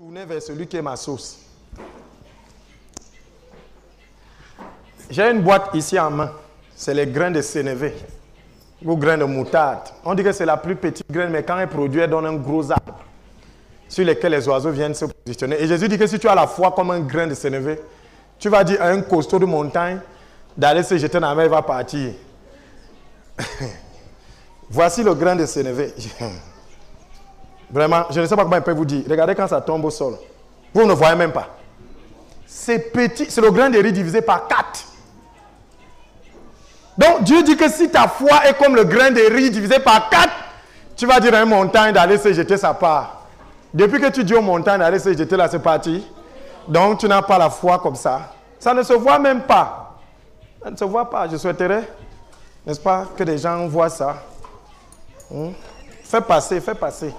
Tournez vers celui qui est ma source. J'ai une boîte ici en main. C'est les grains de sénévé ou grains de moutarde. On dit que c'est la plus petite graine, mais quand elle produit, elle donne un gros arbre sur lequel les oiseaux viennent se positionner. Et Jésus dit que si tu as la foi comme un grain de sénévé, tu vas dire à un costaud de montagne d'aller se jeter dans la mer, il va partir. Voici le grain de sénévé. Vraiment, je ne sais pas comment il peut vous dire. Regardez quand ça tombe au sol. Vous ne voyez même pas. C'est petit, c'est le grain de riz divisé par 4. Donc Dieu dit que si ta foi est comme le grain de riz divisé par 4, tu vas dire à une montagne d'aller se jeter sa part. Depuis que tu dis aux montagnes d'aller se jeter là, c'est parti. Donc tu n'as pas la foi comme ça. Ça ne se voit même pas. Ça ne se voit pas. Je souhaiterais, n'est-ce pas, que des gens voient ça. Faites passer, faites passer.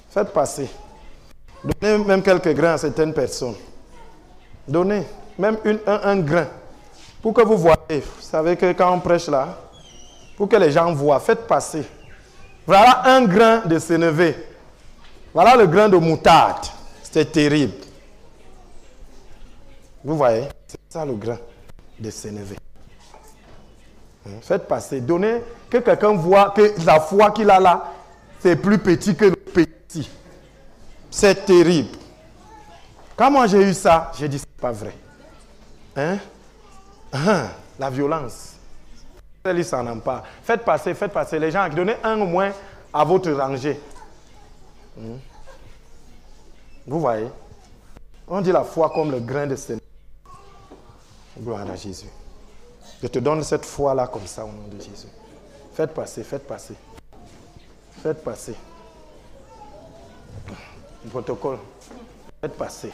Faites passer. Donnez même quelques grains à certaines personnes. Donnez même un grain. Pour que vous voyez. Vous savez que quand on prêche là, pour que les gens voient, faites passer. Voilà un grain de sénévé. Voilà le grain de moutarde. C'est terrible. Vous voyez, c'est ça le grain de sénévé. Faites passer. Donnez que quelqu'un voit que la foi qu'il a là, c'est plus petit que le petit. C'est terrible. Quand moi j'ai eu ça, j'ai dit c'est pas vrai. La violence. Ils s'en emparent. Faites passer, faites passer. Les gens, donnez un au moins à votre rangée. Vous voyez? On dit la foi comme le grain de sénévé. Gloire à Jésus. Je te donne cette foi-là comme ça au nom de Jésus. Faites passer, faites passer. Faites passer. Le protocole. Faites passer.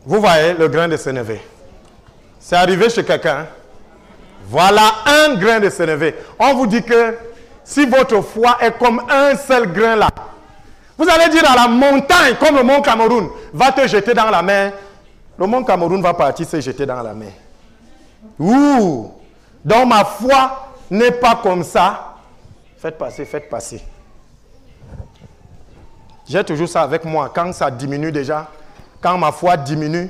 Vous voyez le grain de sénévé. C'est arrivé chez quelqu'un. Voilà un grain de sénévé. On vous dit que si votre foi est comme un seul grain là, vous allez dire à la montagne, comme le mont Cameroun, va te jeter dans la mer. Le mont Cameroun va partir se jeter dans la mer. Ouh! Donc ma foi n'est pas comme ça. Faites passer, faites passer. J'ai toujours ça avec moi. Quand ça diminue déjà, quand ma foi diminue,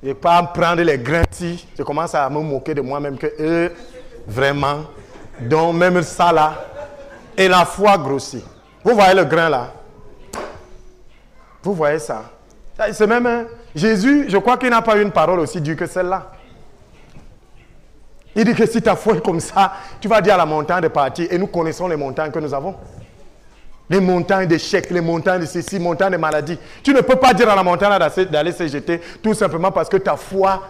je ne vais pas prendre les grains ici. Je commence à me moquer de moi-même que vraiment. Donc même ça là, et la foi grossit. Vous voyez le grain là? Vous voyez ça? C'est même Jésus, je crois qu'il n'a pas une parole aussi dure que celle-là. Il dit que si ta foi est comme ça, tu vas dire à la montagne de partir. Et nous connaissons les montagnes que nous avons. Les montagnes d'échecs, les montagnes de ceci, les montagnes de maladies. Tu ne peux pas dire à la montagne d'aller se jeter tout simplement parce que ta foi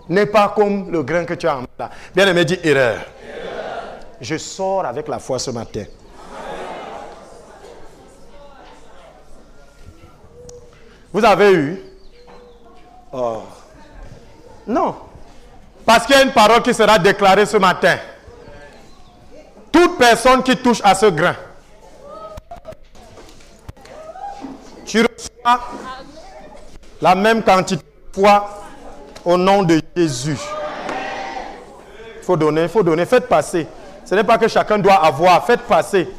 n'est pas comme le grain que tu as en main. Bien aimé, dit erreur. Je sors avec la foi ce matin. Vous avez eu? Oh. Non. Parce qu'il y a une parole qui sera déclarée ce matin. Toute personne qui touche à ce grain, tu reçois la même quantité de foi au nom de Jésus. Il faut donner, faites passer. Ce n'est pas que chacun doit avoir, faites passer.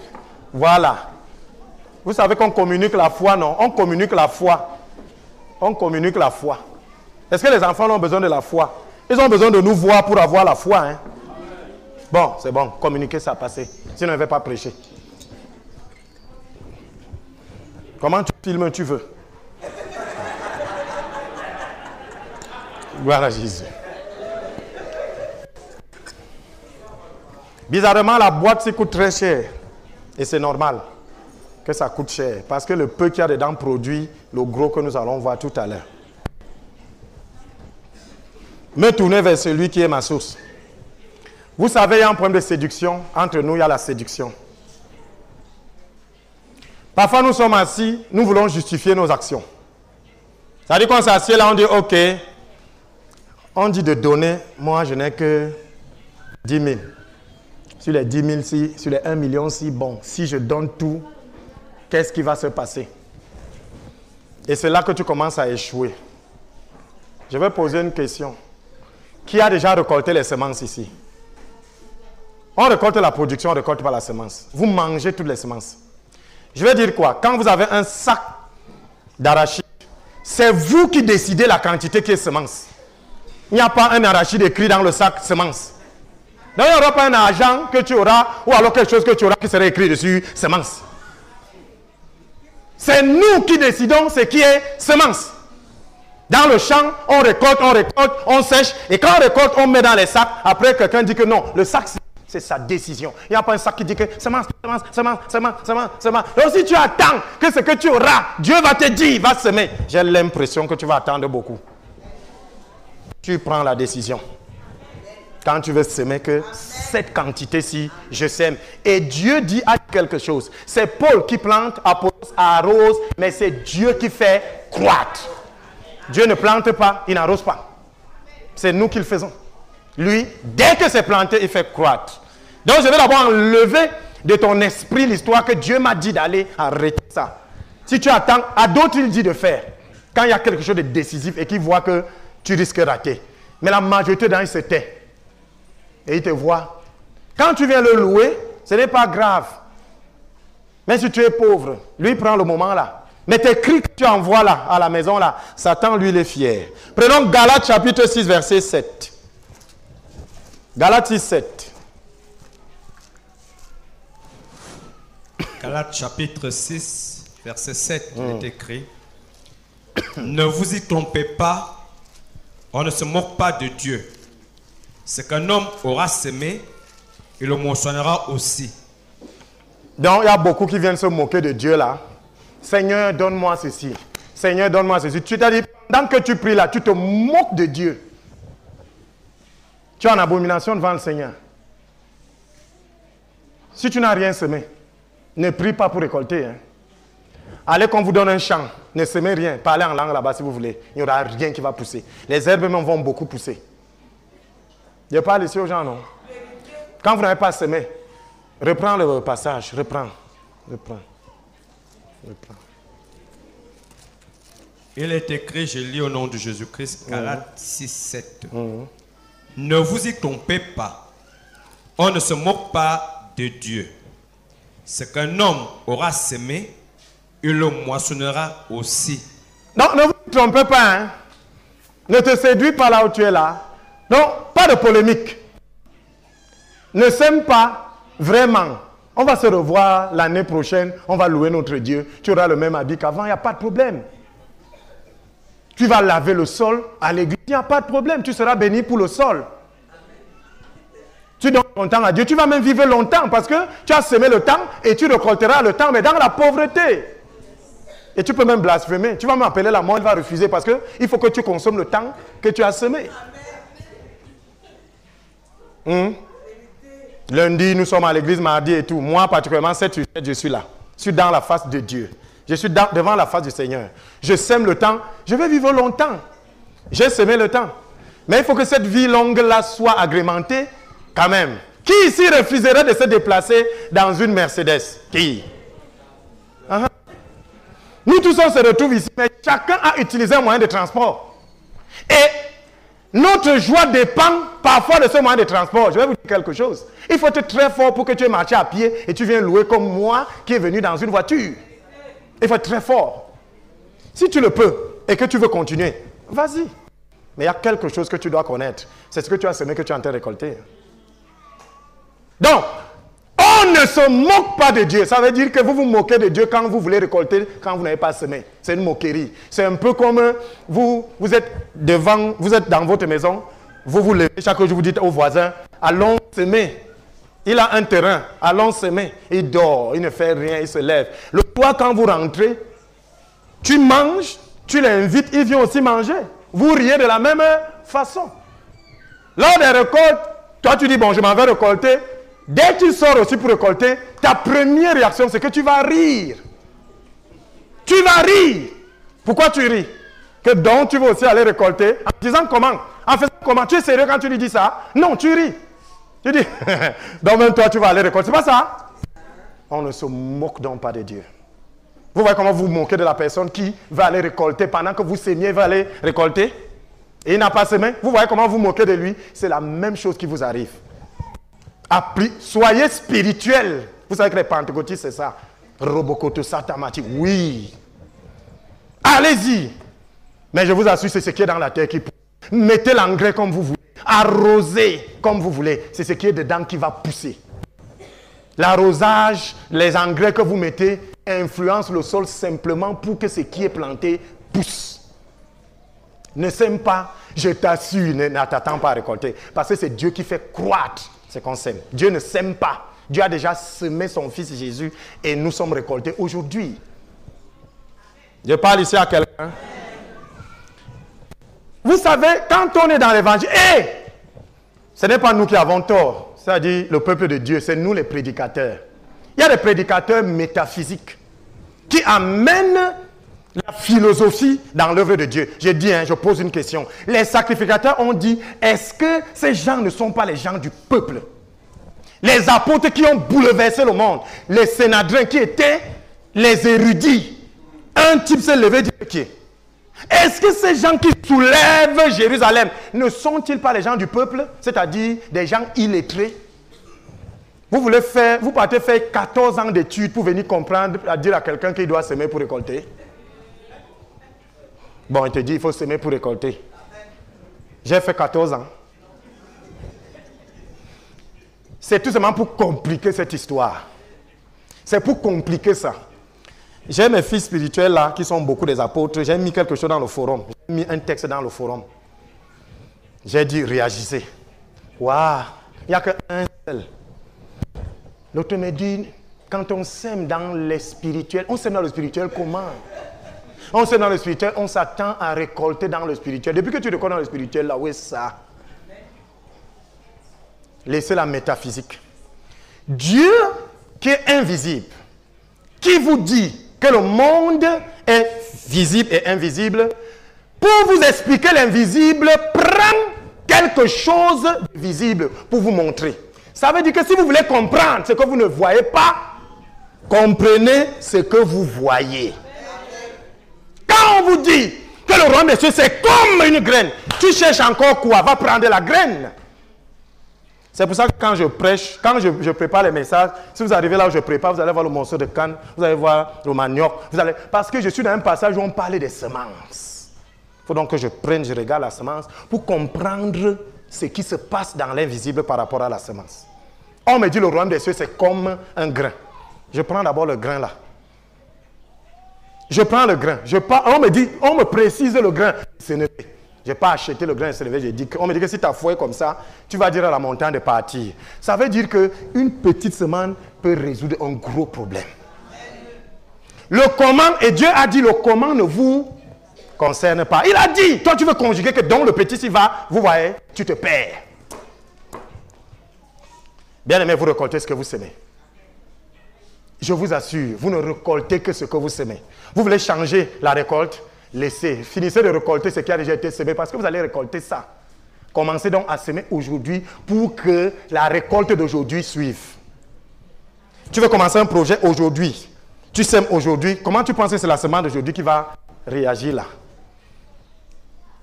Voilà. Vous savez qu'on communique la foi, non? On communique la foi. On communique la foi. Est-ce que les enfants ont besoin de la foi? Ils ont besoin de nous voir pour avoir la foi. Hein? Bon, c'est bon. Communiquez ça, passez. Sinon, je ne vais pas prêcher. Comment tu filmes, tu veux? Gloire à Jésus. Bizarrement, la boîte, ça coûte très cher. Et c'est normal que ça coûte cher. Parce que le peu qu'il y a dedans produit le gros que nous allons voir tout à l'heure. Me tourner vers celui qui est ma source. Vous savez, il y a un problème de séduction. Entre nous, il y a la séduction. Parfois, nous sommes assis, nous voulons justifier nos actions. C'est-à-dire qu'on s'assied là, on dit, OK, on dit de donner, moi, je n'ai que 10 000. Sur les 10 000, si, sur les 1 million, si, bon, si je donne tout, qu'est-ce qui va se passer? Et c'est là que tu commences à échouer. Je vais poser une question. Qui a déjà récolté les semences ici? On récolte la production, on ne récolte pas la semence. Vous mangez toutes les semences. Je vais dire quoi? Quand vous avez un sac d'arachide c'est vous qui décidez la quantité qui est semence. Il n'y a pas un arachide écrit dans le sac semence. Donc, il n'y aura pas un argent que tu auras, ou alors quelque chose que tu auras qui serait écrit dessus semence. C'est nous qui décidons ce qui est semence. Dans le champ, on récolte, on sèche, et quand on récolte, on met dans les sacs. Après, quelqu'un dit que non, le sac, c'est sa décision. Il n'y a pas un sac qui dit que semence. Donc si tu attends que ce que tu auras, Dieu va te dire, va semer. J'ai l'impression que tu vas attendre beaucoup. Tu prends la décision. Quand tu veux semer que cette quantité-ci, je sème. Et Dieu dit à quelque chose. C'est Paul qui plante, Apollos arrose, mais c'est Dieu qui fait croître. Dieu ne plante pas, il n'arrose pas. C'est nous qui le faisons. Lui, dès que c'est planté, il fait croître. Donc, je vais d'abord enlever de ton esprit l'histoire que Dieu m'a dit d'aller arrêter ça. Si tu attends, à d'autres, il dit de faire. Quand il y a quelque chose de décisif et qu'il voit que tu risques de rater. Mais la majorité d'entre eux se tait. Et il te voit. Quand tu viens le louer, ce n'est pas grave. Mais si tu es pauvre, lui prend le moment là. Mais tes cris que tu envoies là, à la maison là, Satan, lui, il est fier. Prenons Galates chapitre 6, verset 7. Galates 6, 7. Galates chapitre 6, verset 7, il est écrit. Ne vous y trompez pas, on ne se moque pas de Dieu. Ce qu'un homme aura semé, il le moissonnera aussi. Donc, il y a beaucoup qui viennent se moquer de Dieu là. Seigneur, donne-moi ceci. Seigneur, donne-moi ceci. Tu t'as dit, pendant que tu pries là, tu te moques de Dieu. Tu es en abomination devant le Seigneur. Si tu n'as rien semé, ne prie pas pour récolter. Hein. Allez qu'on vous donne un champ. Ne semez rien. Parlez en langue là-bas si vous voulez. Il n'y aura rien qui va pousser. Les herbes même vont beaucoup pousser. Je parle ici aux gens, non? Quand vous n'avez pas semé, reprends le passage. Reprends. Il est écrit, je lis au nom de Jésus-Christ, Galates 6, 7. Ne vous y trompez pas. On ne se moque pas de Dieu. Ce qu'un homme aura semé, il le moissonnera aussi. Donc, ne vous trompez pas. Hein? Ne te séduis pas là où tu es là. Donc, pas de polémique. Ne sème pas vraiment. On va se revoir l'année prochaine. On va louer notre Dieu. Tu auras le même habit qu'avant. Il n'y a pas de problème. Tu vas laver le sol à l'église. Il n'y a pas de problème. Tu seras béni pour le sol. Tu donnes ton temps à Dieu. Tu vas même vivre longtemps parce que tu as semé le temps et tu récolteras le temps, mais dans la pauvreté. Et tu peux même blasphémer. Tu vas m'appeler la mort, il va refuser parce qu'il faut que tu consommes le temps que tu as semé. Lundi, nous sommes à l'église, mardi et tout. Moi, particulièrement, 7 sur 7, je suis là. Je suis dans la face de Dieu. Je suis devant la face du Seigneur. Je sème le temps. Je vais vivre longtemps. J'ai semé le temps. Mais il faut que cette vie longue-là soit agrémentée quand même. Qui ici refuserait de se déplacer dans une Mercedes? Qui? Nous tous, on se retrouve ici, mais chacun a utilisé un moyen de transport. Et notre joie dépend parfois de ce moyen de transport. Je vais vous dire quelque chose. Il faut être très fort pour que tu aies marché à pied et tu viennes louer comme moi qui est venu dans une voiture. Il faut être très fort. Si tu le peux et que tu veux continuer, vas-y. Mais il y a quelque chose que tu dois connaître. C'est ce que tu as semé que tu es en train de récolter. Donc, on ne se moque pas de Dieu. Ça veut dire que vous vous moquez de Dieu quand vous voulez récolter, quand vous n'avez pas semé. C'est une moquerie. C'est un peu comme vous êtes dans votre maison, vous vous levez, chaque jour vous dites aux voisins, allons semer. Il a un terrain, allons semer. Il dort, il ne fait rien, il se lève. Le soir, quand vous rentrez, tu manges, tu l'invites, il vient aussi manger. Vous riez de la même façon. Lors des récoltes, toi tu dis, bon, je m'en vais récolter. Dès que tu sors aussi pour récolter, ta première réaction, c'est que tu vas rire. Tu vas rire. Pourquoi tu ris? Que donc tu vas aussi aller récolter en disant comment? En faisant comment? Tu es sérieux quand tu lui dis ça? Non, tu ris. Tu dis, donc même toi tu vas aller récolter. C'est pas ça? On ne se moque donc pas de Dieu. Vous voyez comment vous moquez de la personne qui va aller récolter pendant que vous sémiez, va aller récolter? Et il n'a pas semé. Vous voyez comment vous moquez de lui? C'est la même chose qui vous arrive. Soyez spirituel. Vous savez que les pentecôtistes, c'est ça. Robokoto Satamati. Oui. Allez-y. Mais je vous assure, c'est ce qui est dans la terre qui pousse. Mettez l'engrais comme vous voulez. Arrosez comme vous voulez. C'est ce qui est dedans qui va pousser. L'arrosage, les engrais que vous mettez influencent le sol simplement pour que ce qui est planté pousse. Ne sème pas, je t'assure, ne t'attends pas à récolter. Parce que c'est Dieu qui fait croître ce qu'on sème. Dieu ne sème pas. Dieu a déjà semé son fils Jésus et nous sommes récoltés aujourd'hui. Je parle ici à quelqu'un. Vous savez, quand on est dans l'évangile, ce n'est pas nous qui avons tort. C'est-à-dire le peuple de Dieu, c'est nous les prédicateurs. Il y a des prédicateurs métaphysiques qui amènent la philosophie dans l'œuvre de Dieu. J'ai dit, je pose une question. Les sacrificateurs ont dit, est-ce que ces gens ne sont pas les gens du peuple? Les apôtres qui ont bouleversé le monde, les sénadrins qui étaient les érudits. Un type s'est levé et dit, ok, est-ce que ces gens qui soulèvent Jérusalem ne sont-ils pas les gens du peuple? C'est-à-dire des gens illettrés? Vous partez faire 14 ans d'études pour venir comprendre, à dire à quelqu'un qu'il doit semer pour récolter. Bon, il te dit, il faut semer pour récolter. J'ai fait 14 ans. C'est tout simplement pour compliquer cette histoire. C'est pour compliquer ça. J'ai mes fils spirituels là, qui sont beaucoup des apôtres. J'ai mis quelque chose dans le forum. J'ai mis un texte dans le forum. J'ai dit, réagissez. Waouh, il n'y a qu'un seul. L'autre me dit, quand on sème dans le spirituel, on sème dans le spirituel comment? On sème dans le spirituel, on s'attend à récolter dans le spirituel. Depuis que tu récoltes dans le spirituel, là, où est ça? Laissez la métaphysique. Dieu qui est invisible, qui vous dit que le monde est visible et invisible, pour vous expliquer l'invisible, prend quelque chose de visible pour vous montrer. Ça veut dire que si vous voulez comprendre ce que vous ne voyez pas, comprenez ce que vous voyez. Quand on vous dit que le royaume des cieux c'est comme une graine, tu cherches encore quoi? Va prendre la graine. C'est pour ça que quand je prêche, quand je prépare les messages, si vous arrivez là où je prépare, vous allez voir le morceau de canne, vous allez voir le manioc, parce que je suis dans un passage où on parlait des semences. Il faut donc que je prenne, je regarde la semence pour comprendre ce qui se passe dans l'invisible par rapport à la semence. On me dit le royaume des cieux c'est comme un grain. Je prends d'abord le grain là. Je prends le grain. On me précise le grain. Je n'ai pas acheté le grain et se lever. On me dit que si tu as fouillé comme ça, tu vas dire à la montagne de partir. Ça veut dire qu'une petite semence peut résoudre un gros problème. Le comment, et Dieu a dit le comment ne vous concerne pas. Il a dit, toi tu veux conjuguer que dans le petit s'il va, vous voyez, tu te perds. Bien aimé, vous récoltez ce que vous semez. Je vous assure, vous ne récoltez que ce que vous semez. Vous voulez changer la récolte? Laissez, finissez de récolter ce qui a déjà été semé parce que vous allez récolter ça. Commencez donc à semer aujourd'hui pour que la récolte d'aujourd'hui suive. Tu veux commencer un projet aujourd'hui. Tu sèmes aujourd'hui. Comment tu penses que c'est la semence d'aujourd'hui qui va réagir là?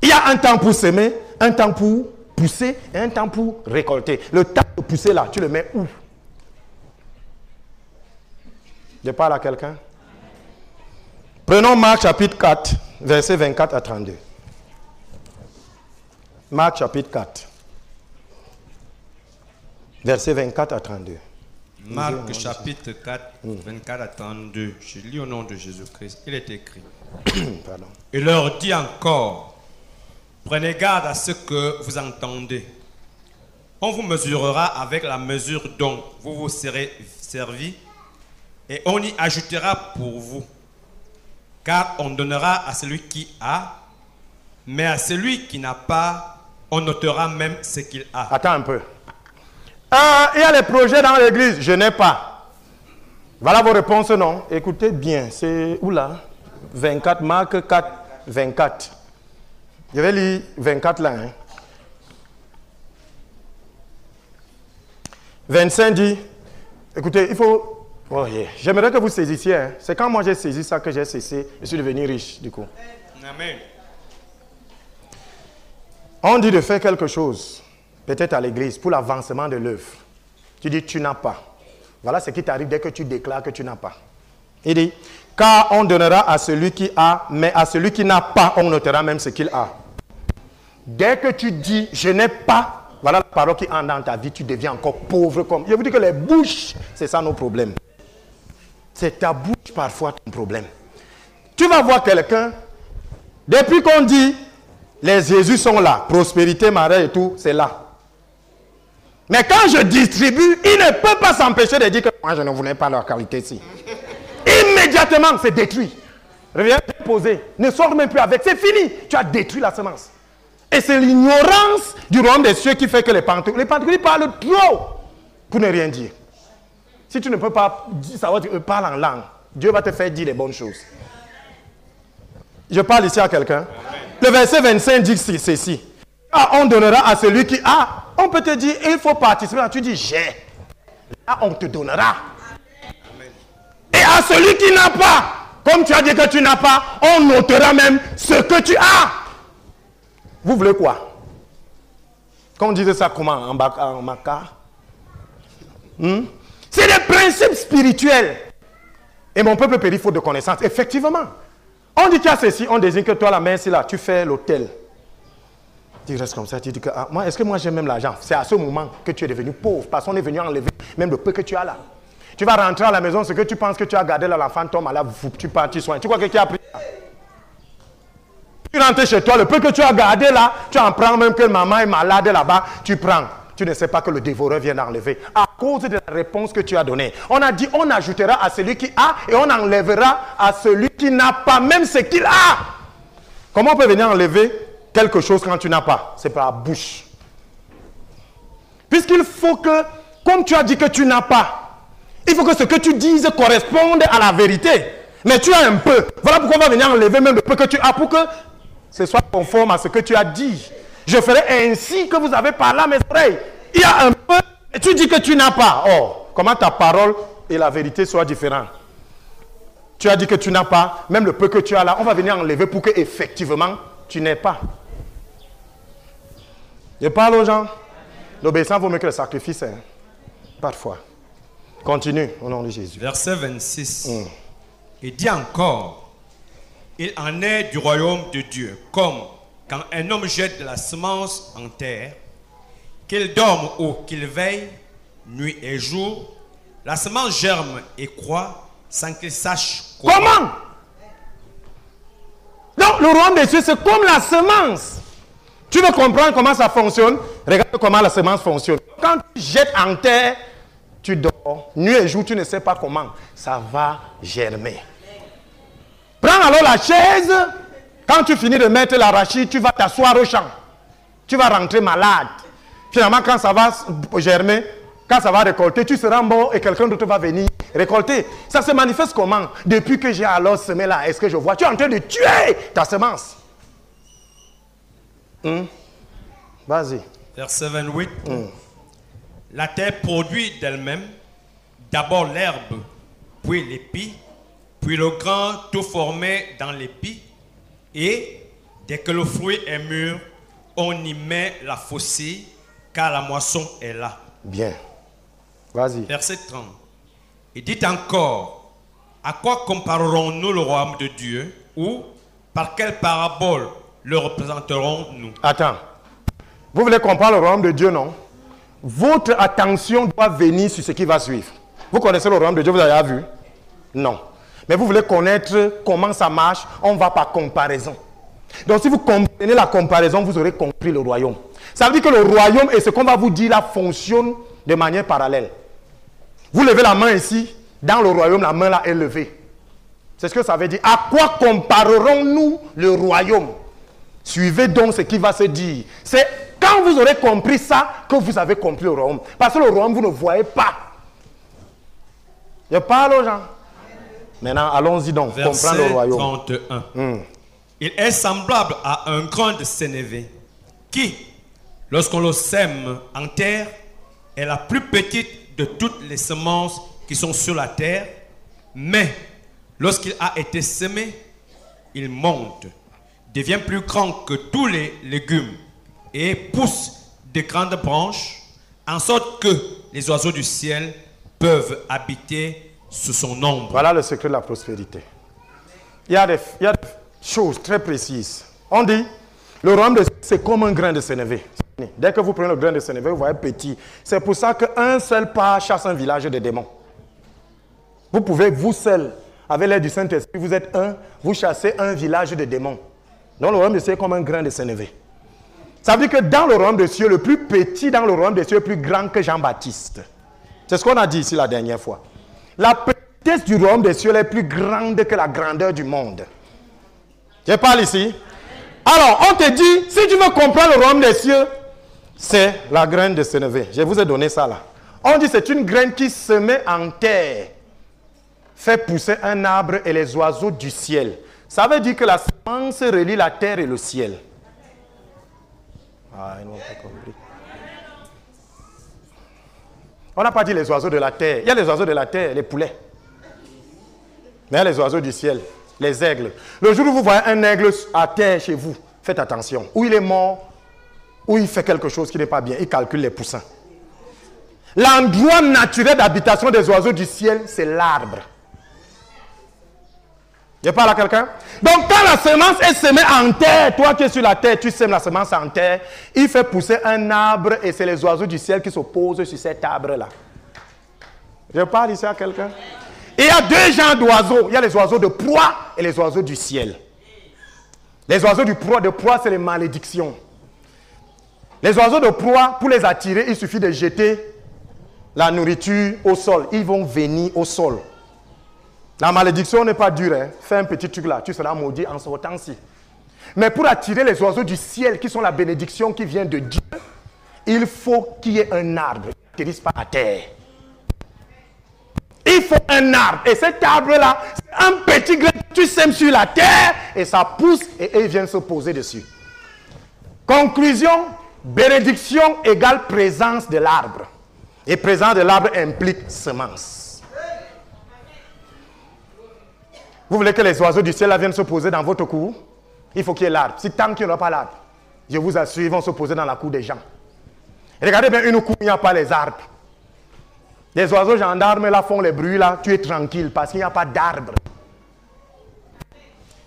Il y a un temps pour semer, un temps pour pousser et un temps pour récolter. Le temps de pousser là, tu le mets où? Je parle à quelqu'un. Prenons Marc chapitre 4, versets 24 à 32. Marc chapitre 4, versets 24 à 32. Marc chapitre 4, 24 à 32. Je lis au nom de Jésus-Christ. Il est écrit. Pardon. Il leur dit encore, prenez garde à ce que vous entendez. On vous mesurera avec la mesure dont vous vous serez servi et on y ajoutera pour vous. Car on donnera à celui qui a, mais à celui qui n'a pas, on notera même ce qu'il a. Attends un peu. Il y a les projets dans l'église, je n'ai pas. Voilà vos réponses, non? Écoutez bien, c'est où là? 24, Marc 4, 24. Je vais lire 24 là. 25 dit, écoutez, il faut... Oh yeah. J'aimerais que vous saisissiez. C'est quand moi j'ai saisi ça que j'ai cessé. Je suis devenu riche du coup. Amen. On dit de faire quelque chose, peut-être à l'église, pour l'avancement de l'œuvre. Tu dis tu n'as pas. Voilà ce qui t'arrive dès que tu déclares que tu n'as pas. Il dit, Car on donnera à celui qui a, mais à celui qui n'a pas, on notera même ce qu'il a. Dès que tu dis, je n'ai pas, voilà la parole qui entre dans ta vie, tu deviens encore pauvre. Comme. Je vous dis que les bouches, c'est ça nos problèmes. C'est ta bouche parfois ton problème. Tu vas voir quelqu'un, depuis qu'on dit, les Jésus sont là, prospérité, mariage et tout, c'est là. Mais quand je distribue, il ne peut pas s'empêcher de dire que moi je ne voulais pas leur qualité ici. Immédiatement, c'est détruit. Reviens poser. Ne sors même plus avec. C'est fini. Tu as détruit la semence. Et c'est l'ignorance du royaume des cieux qui fait que les pentecôtistes parlent trop pour ne rien dire. Si tu ne peux pas savoir, tu parles en langue. Dieu va te faire dire les bonnes choses. Je parle ici à quelqu'un. Le verset 25 dit ceci. Ah, on donnera à celui qui a. On peut te dire, il faut participer. Tu dis, j'ai. Là, on te donnera. Et à celui qui n'a pas, comme tu as dit que tu n'as pas, on notera même ce que tu as. Vous voulez quoi? Quand on disait ça comment? En Maka? C'est des principes spirituels. Et mon peuple périt faute de connaissance. Effectivement. On dit qu'il y a ceci, on désigne que toi, la main, c'est là, tu fais l'hôtel. Tu restes comme ça, tu dis que moi, est-ce que moi j'ai même l'argent? C'est à ce moment que tu es devenu pauvre, parce qu'on est venu enlever même le peu que tu as là. Tu vas rentrer à la maison, ce que tu penses que tu as gardé là, l'enfant tombe malade, tu pars, tu soignes. Tu crois que qui a pris ça? Tu rentres chez toi, le peu que tu as gardé là, tu en prends même que maman est malade là-bas, tu prends. Tu ne sais pas que le dévoreur vient d'enlever. À cause de la réponse que tu as donnée. On a dit, on ajoutera à celui qui a et on enlèvera à celui qui n'a pas, même ce qu'il a. Comment on peut venir enlever quelque chose quand tu n'as pas? C'est par la bouche. Puisqu'il faut que, comme tu as dit que tu n'as pas, il faut que ce que tu dises corresponde à la vérité. Mais tu as un peu. Voilà pourquoi on va venir enlever même le peu que tu as pour que ce soit conforme à ce que tu as dit. Je ferai ainsi que vous avez parlé à mes oreilles. Il y a un peu et tu dis que tu n'as pas. Oh, comment ta parole et la vérité soient différentes? Tu as dit que tu n'as pas, même le peu que tu as là, on va venir enlever pour que effectivement tu n'aies pas. Je parle aux gens. L'obéissance vaut mieux que le sacrifice, hein. Parfois. Continue au nom de Jésus. Verset 26. Il dit encore, il en est du royaume de Dieu, comme quand un homme jette de la semence en terre, qu'il dorme ou qu'il veille, nuit et jour, la semence germe et croît sans qu'il sache quoi. Comment? Donc le royaume des cieux, c'est comme la semence. Tu veux comprendre comment ça fonctionne? Regarde comment la semence fonctionne. Quand tu jettes en terre, tu dors. Nuit et jour, tu ne sais pas comment. Ça va germer. Prends alors la chaise. Quand tu finis de mettre l'arachide, tu vas t'asseoir au champ. Tu vas rentrer malade. Finalement, quand ça va germer, quand ça va récolter, tu seras mort et quelqu'un d'autre va venir récolter. Ça se manifeste comment? Depuis que j'ai alors semé là, est-ce que je vois? Tu es en train de tuer ta semence. Vas-y. Verset 28. La terre produit d'elle-même d'abord l'herbe, puis l'épi, puis le grain tout formé dans l'épi. Et dès que le fruit est mûr, on y met la faucille, car la moisson est là. Bien. Vas-y. Verset 30. Il dit encore, à quoi comparerons-nous le royaume de Dieu, ou par quelle parabole le représenterons-nous? Attends. Vous voulez comprendre le royaume de Dieu, non? Votre attention doit venir sur ce qui va suivre. Vous connaissez le royaume de Dieu, vous avez vu? Non. Mais vous voulez connaître comment ça marche, on va par comparaison. Donc si vous comprenez la comparaison, vous aurez compris le royaume. Ça veut dire que le royaume et ce qu'on va vous dire là fonctionne de manière parallèle. Vous levez la main ici, dans le royaume, la main là est levée. C'est ce que ça veut dire. À quoi comparerons-nous le royaume? Suivez donc ce qui va se dire. C'est quand vous aurez compris ça que vous avez compris le royaume. Parce que le royaume, vous ne voyez pas. Je parle aux gens. Maintenant, allons-y donc, comprendre le royaume. 31. Il est semblable à un grain de sénévé qui, lorsqu'on le sème en terre, est la plus petite de toutes les semences qui sont sur la terre, mais lorsqu'il a été semé, il monte, devient plus grand que tous les légumes et pousse de grandes branches, en sorte que les oiseaux du ciel peuvent habiter sous son ombre. Voilà le secret de la prospérité. Il y a des choses très précises. On dit, le royaume de Dieu, c'est comme un grain de sénévé. Dès que vous prenez le grain de sénévé, vous voyez petit. C'est pour ça qu'un seul pas chasse un village de démons. Vous pouvez, vous seul, avec l'aide du Saint-Esprit, vous êtes un, vous chassez un village de démons. Donc le royaume de Dieu est comme un grain de sénévé. Ça veut dire que dans le royaume de Dieu, le plus petit dans le royaume de Dieu est plus grand que Jean-Baptiste. C'est ce qu'on a dit ici la dernière fois. La petitesse du royaume des cieux est plus grande que la grandeur du monde. Je parle ici. Alors, on te dit, si tu veux comprendre le royaume des cieux, c'est la graine de sénévé. Je vous ai donné ça là. On dit c'est une graine qui se met en terre, fait pousser un arbre et les oiseaux du ciel. Ça veut dire que la semence relie la terre et le ciel. Ah, ils n'ont pas compris. On n'a pas dit les oiseaux de la terre. Il y a les oiseaux de la terre, les poulets. Mais il y a les oiseaux du ciel, les aigles. Le jour où vous voyez un aigle à terre chez vous, faites attention. Ou il est mort, ou il fait quelque chose qui n'est pas bien. Il calcule les poussins. L'endroit naturel d'habitation des oiseaux du ciel, c'est l'arbre. Je parle à quelqu'un? Donc quand la semence est semée en terre, toi qui es sur la terre, tu sèmes la semence en terre, il fait pousser un arbre et c'est les oiseaux du ciel qui se posent sur cet arbre-là. Je parle ici à quelqu'un? Il y a deux genres d'oiseaux. Il y a les oiseaux de proie et les oiseaux du ciel. Les oiseaux de proie, c'est les malédictions. Les oiseaux de proie, pour les attirer, il suffit de jeter la nourriture au sol. Ils vont venir au sol. La malédiction n'est pas dure. Hein. Fais un petit truc là, tu seras maudit en sortant-ci. Mais pour attirer les oiseaux du ciel, qui sont la bénédiction qui vient de Dieu, il faut qu'il y ait un arbre. Ils n'atterrissent pas à terre. Il faut un arbre. Et cet arbre-là, c'est un petit grain que tu sèmes sur la terre et ça pousse et ils viennent se poser dessus. Conclusion, bénédiction égale présence de l'arbre. Et présence de l'arbre implique semence. Vous voulez que les oiseaux du ciel viennent se poser dans votre cour? Il faut qu'il y ait l'arbre. Si tant qu'il n'y aura pas l'arbre, je vous assure, ils vont se poser dans la cour des gens. Et regardez bien une cour, il n'y a pas les arbres. Les oiseaux gendarmes là font les bruits là, tu es tranquille parce qu'il n'y a pas d'arbre.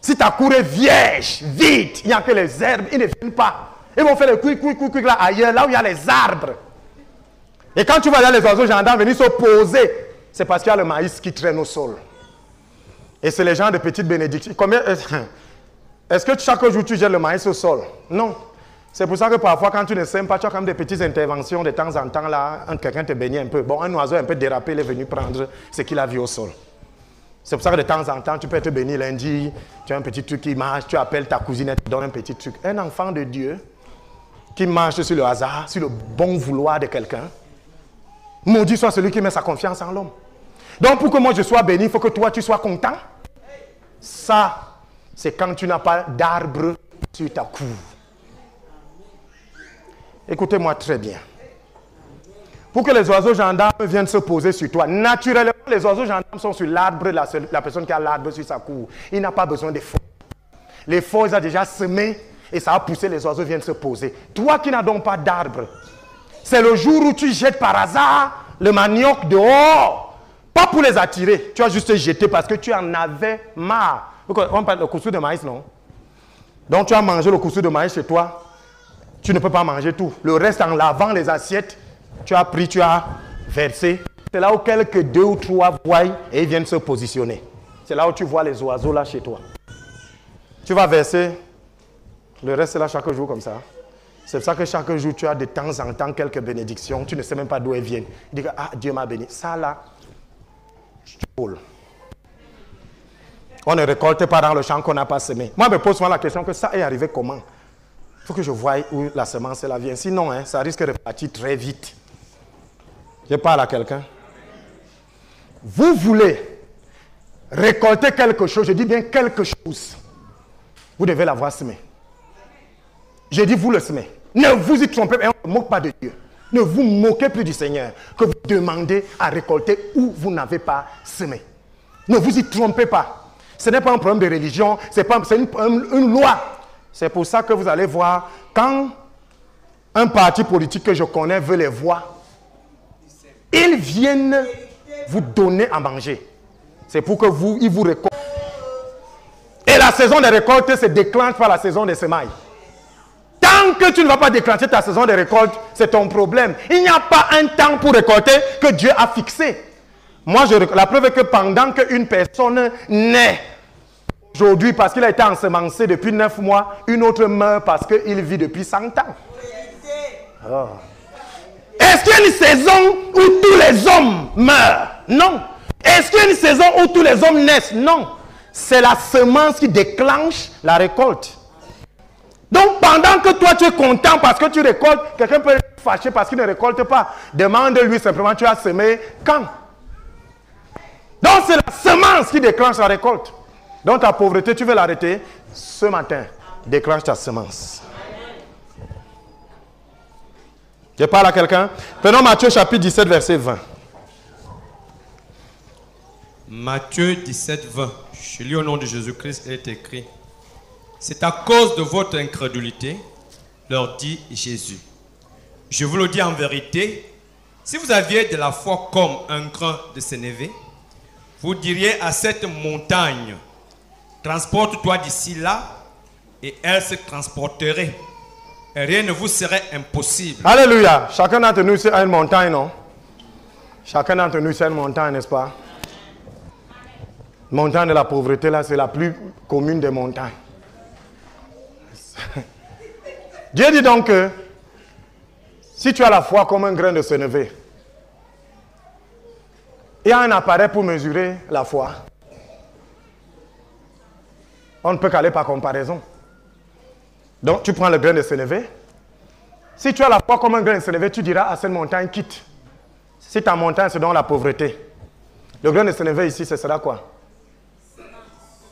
Si ta cour est vierge, vide, il n'y a que les herbes, ils ne viennent pas. Ils vont faire les couic là ailleurs, là où il y a les arbres. Et quand tu vas voir les oiseaux gendarmes venir se poser, c'est parce qu'il y a le maïs qui traîne au sol. Et c'est les gens de petites bénédictions. Est-ce que chaque jour tu jettes le maïs au sol? Non. C'est pour ça que parfois quand tu ne sèmes pas, tu as quand même des petites interventions de temps en temps là, quelqu'un te bénit un peu. Bon, un oiseau un peu dérapé, il est venu prendre ce qu'il a vu au sol. C'est pour ça que de temps en temps, tu peux être béni lundi, tu as un petit truc qui marche, tu appelles ta cousine, elle te donne un petit truc. Un enfant de Dieu qui marche sur le hasard, sur le bon vouloir de quelqu'un, maudit soit celui qui met sa confiance en l'homme. Donc pour que moi je sois béni, il faut que toi tu sois content. Ça, c'est quand tu n'as pas d'arbre sur ta cour. Écoutez-moi très bien. Pour que les oiseaux gendarmes viennent se poser sur toi, naturellement, les oiseaux gendarmes sont sur l'arbre, la personne qui a l'arbre sur sa cour. Il n'a pas besoin d'efforts. L'effort, il a déjà semé et ça a poussé, les oiseaux viennent se poser. Toi qui n'as donc pas d'arbre, c'est le jour où tu jettes par hasard le manioc dehors. Pas pour les attirer, tu as juste jeté parce que tu en avais marre. On parle de couscous de maïs, non? Donc tu as mangé le couscous de maïs chez toi. Tu ne peux pas manger tout. Le reste, en lavant les assiettes, tu as pris, tu as versé. C'est là où quelques 2 ou 3 voient et ils viennent se positionner. C'est là où tu vois les oiseaux là chez toi. Tu vas verser le reste là chaque jour comme ça. C'est pour ça que chaque jour, tu as de temps en temps quelques bénédictions. Tu ne sais même pas d'où elles viennent. Tu dis que ah, Dieu m'a béni. Ça là, tu pôles. On ne récolte pas dans le champ qu'on n'a pas semé. Moi, je me pose souvent la question que ça est arrivé comment? Il faut que je voie où la semence elle vient. Sinon, hein, ça risque de partir très vite. Je parle à quelqu'un. Vous voulez récolter quelque chose, je dis bien quelque chose. Vous devez l'avoir semé. Je dis vous le semez. Ne vous y trompez pas, on ne moque pas de Dieu. Ne vous moquez plus du Seigneur que vous demandez à récolter où vous n'avez pas semé. Ne vous y trompez pas. Ce n'est pas un problème de religion, c'est une loi. C'est pour ça que vous allez voir, quand un parti politique que je connais veut les voix, ils viennent vous donner à manger. C'est pour que ils vous récoltent. Et la saison des récoltes se déclenche par la saison des semailles. Tant que tu ne vas pas déclencher ta saison de récolte, c'est ton problème. Il n'y a pas un temps pour récolter que Dieu a fixé. Moi, la preuve est que pendant qu'une personne naît aujourd'hui parce qu'il a été ensemencé depuis 9 mois, une autre meurt parce qu'il vit depuis 100 ans. Oh. Est-ce qu'il y a une saison où tous les hommes meurent? Non. Est-ce qu'il y a une saison où tous les hommes naissent? Non. C'est la semence qui déclenche la récolte. Donc, pendant que toi, tu es content parce que tu récoltes, quelqu'un peut être fâché parce qu'il ne récolte pas. Demande-lui simplement, tu as semé quand? Donc, c'est la semence qui déclenche la récolte. Donc, ta pauvreté, tu veux l'arrêter? Ce matin, déclenche ta semence. Je parle à quelqu'un. Prenons Matthieu chapitre 17, verset 20. Matthieu 17, 20. Je lis au nom de Jésus-Christ, il est écrit. C'est à cause de votre incrédulité, leur dit Jésus. Je vous le dis en vérité, si vous aviez de la foi comme un grain de sénévé, vous diriez à cette montagne, transporte-toi d'ici là, et elle se transporterait. Et rien ne vous serait impossible. Alléluia. Chacun d'entre nous, c'est une montagne, non? Chacun d'entre nous, c'est une montagne, n'est-ce pas? Montagne de la pauvreté, là, c'est la plus commune des montagnes. Dieu dit donc que si tu as la foi comme un grain de sénévé, il y a un appareil pour mesurer la foi. On ne peut qu'aller par comparaison. Donc tu prends le grain de sénévé. Si tu as la foi comme un grain de sénévé, tu diras à cette montagne quitte. Si ta montagne c'est donc la pauvreté, le grain de sénévé ici, ce sera quoi?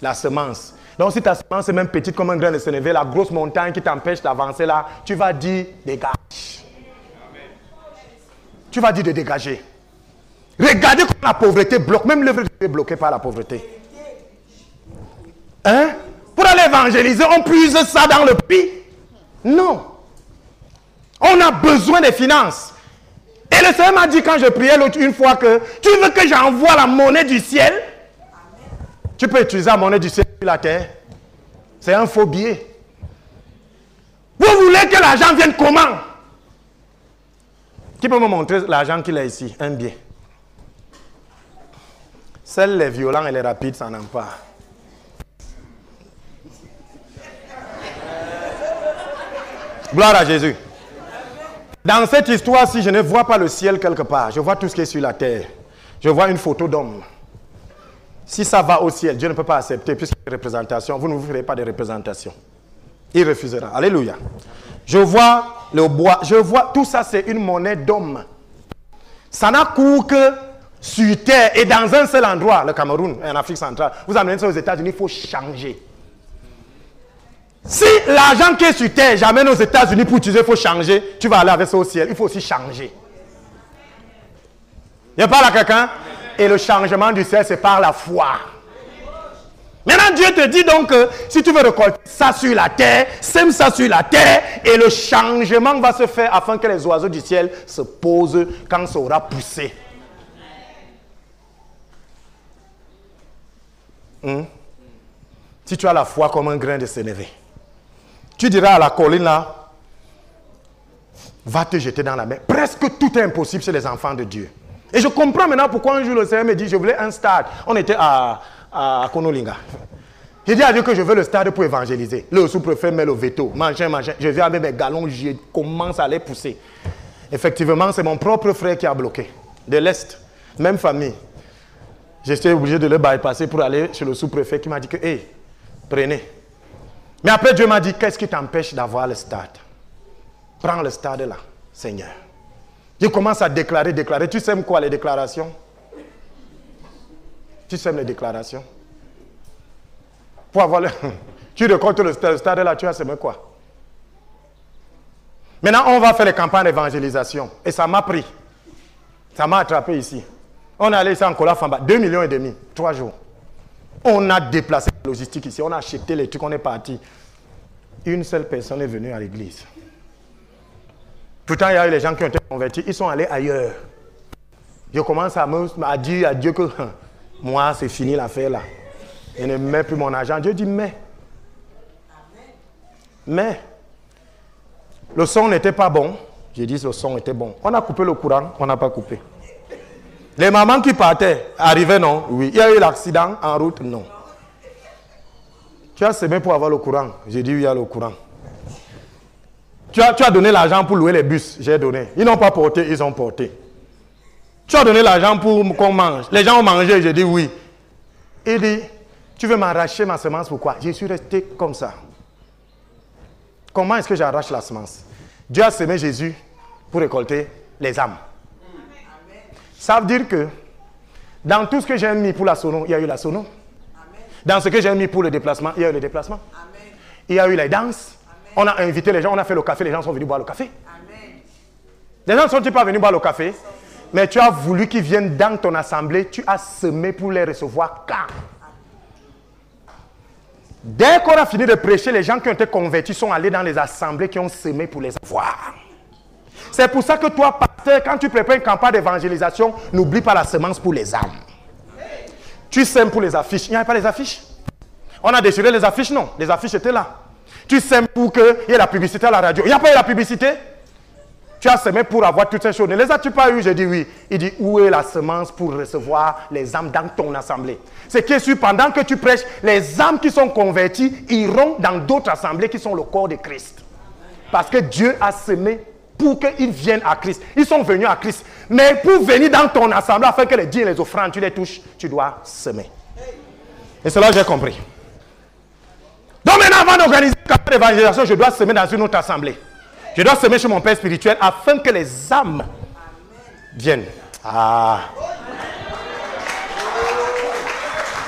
La semence. Donc si ta semence est même petite comme un grain de sénévé, la grosse montagne qui t'empêche d'avancer là, tu vas dire dégage. Tu vas dire de dégager. Regardez comment la pauvreté bloque. Même l'œuvre de Dieu est bloquée par la pauvreté. Hein? Pour aller évangéliser, on puise ça dans le puits? Non. On a besoin des finances. Et le Seigneur m'a dit quand je priais l'autre une fois que tu veux que j'envoie la monnaie du ciel? Tu peux utiliser la monnaie du ciel sur la terre. C'est un faux billet. Vous voulez que l'argent vienne comment? Qui peut me montrer l'argent qu'il a ici? Un billet. Seuls les violents et les rapides s'en emparent. Gloire à Jésus. Dans cette histoire-ci, je ne vois pas le ciel quelque part. Je vois tout ce qui est sur la terre. Je vois une photo d'homme. Si ça va au ciel, Dieu ne peut pas accepter puisqu'il y a des représentations. Vous ne vous ferez pas de représentations. Il refusera. Alléluia. Je vois le bois. Je vois tout ça, c'est une monnaie d'homme. Ça n'a cours que sur terre et dans un seul endroit, le Cameroun, en Afrique centrale. Vous amenez ça aux États-Unis, il faut changer. Si l'argent qui est sur terre, j'amène aux États-Unis pour utiliser, il faut changer. Tu vas aller avec ça au ciel, il faut aussi changer. Il parle à quelqu'un? Et le changement du ciel, c'est par la foi. Maintenant, Dieu te dit donc que si tu veux récolter ça sur la terre, sème ça sur la terre, et le changement va se faire afin que les oiseaux du ciel se posent quand ça aura poussé. Si tu as la foi comme un grain de sénévé, tu diras à la colline là, va te jeter dans la mer. Presque tout est impossible chez les enfants de Dieu. Et je comprends maintenant pourquoi un jour le Seigneur me dit, je voulais un stade. On était à Konolinga. J'ai dit à Dieu que je veux le stade pour évangéliser. Le sous-préfet met le veto. Manger. Je viens avec mes galons, je commence à les pousser. Effectivement, c'est mon propre frère qui a bloqué. De l'Est, même famille. J'étais obligé de le bypasser pour aller chez le sous-préfet qui m'a dit que, hé, prenez. Mais après, Dieu m'a dit, qu'est-ce qui t'empêche d'avoir le stade? Prends le stade là, Seigneur. Je commence à déclarer. Tu sèmes quoi, les déclarations? Tu sèmes les déclarations? Pour avoir le... Tu récoltes le stade là, tu as semé quoi? Maintenant, on va faire les campagnes d'évangélisation. Et ça m'a pris. Ça m'a attrapé ici. On est allé ici en Kolafamba, 2,5 millions, 3 jours. On a déplacé la logistique ici, on a acheté les trucs, on est parti. Une seule personne est venue à l'église. Pourtant, il y a eu les gens qui ont été convertis, ils sont allés ailleurs. Je commence à dire à Dieu que moi, c'est fini l'affaire là. Je ne mets plus mon argent. Dieu dit mais. Mais. Le son n'était pas bon. J'ai dit le son était bon. On a coupé le courant, on n'a pas coupé. Les mamans qui partaient, arrivaient non? Oui. Il y a eu l'accident en route? Non. Tu as semé pour avoir le courant? J'ai dit oui, il y a le courant. Tu as donné l'argent pour louer les bus? J'ai donné. Ils n'ont pas porté, ils ont porté. Tu as donné l'argent pour qu'on mange? Les gens ont mangé, j'ai dit oui. Il dit, tu veux m'arracher ma semence, pourquoi? Je suis resté comme ça. Comment est-ce que j'arrache la semence? Dieu a semé Jésus pour récolter les âmes. Ça veut dire que dans tout ce que j'ai mis pour la sono, il y a eu la sono. Dans ce que j'ai mis pour le déplacement, il y a eu le déplacement. Il y a eu les danses. On a invité les gens, on a fait le café, les gens sont venus boire le café. Les gens ne sont-ils pas venus boire le café? Mais tu as voulu qu'ils viennent dans ton assemblée, tu as semé pour les recevoir quand? Dès qu'on a fini de prêcher, les gens qui ont été convertis sont allés dans les assemblées qui ont semé pour les avoir. C'est pour ça que toi, pasteur, quand tu prépares une campagne d'évangélisation, n'oublie pas la semence pour les âmes. Tu sèmes pour les affiches. Il n'y avait pas les affiches. On a déchiré les affiches, non. Les affiches étaient là. Tu sèmes pour qu'il y ait la publicité à la radio. Il n'y a pas eu la publicité. Tu as semé pour avoir toutes ces choses. Ne les as-tu pas eues? J'ai dit oui. Il dit, où est la semence pour recevoir les âmes dans ton assemblée? C'est que sûr, pendant que tu prêches, les âmes qui sont converties iront dans d'autres assemblées qui sont le corps de Christ. Parce que Dieu a semé pour qu'ils viennent à Christ. Ils sont venus à Christ. Mais pour venir dans ton assemblée, afin que les dîmes et les offrandes, tu les touches, tu dois semer. Et cela, j'ai compris. Donc maintenant, avant d'organiser une campagne d'évangélisation, je dois semer dans une autre assemblée. Je dois semer chez mon Père spirituel afin que les âmes viennent. Ah.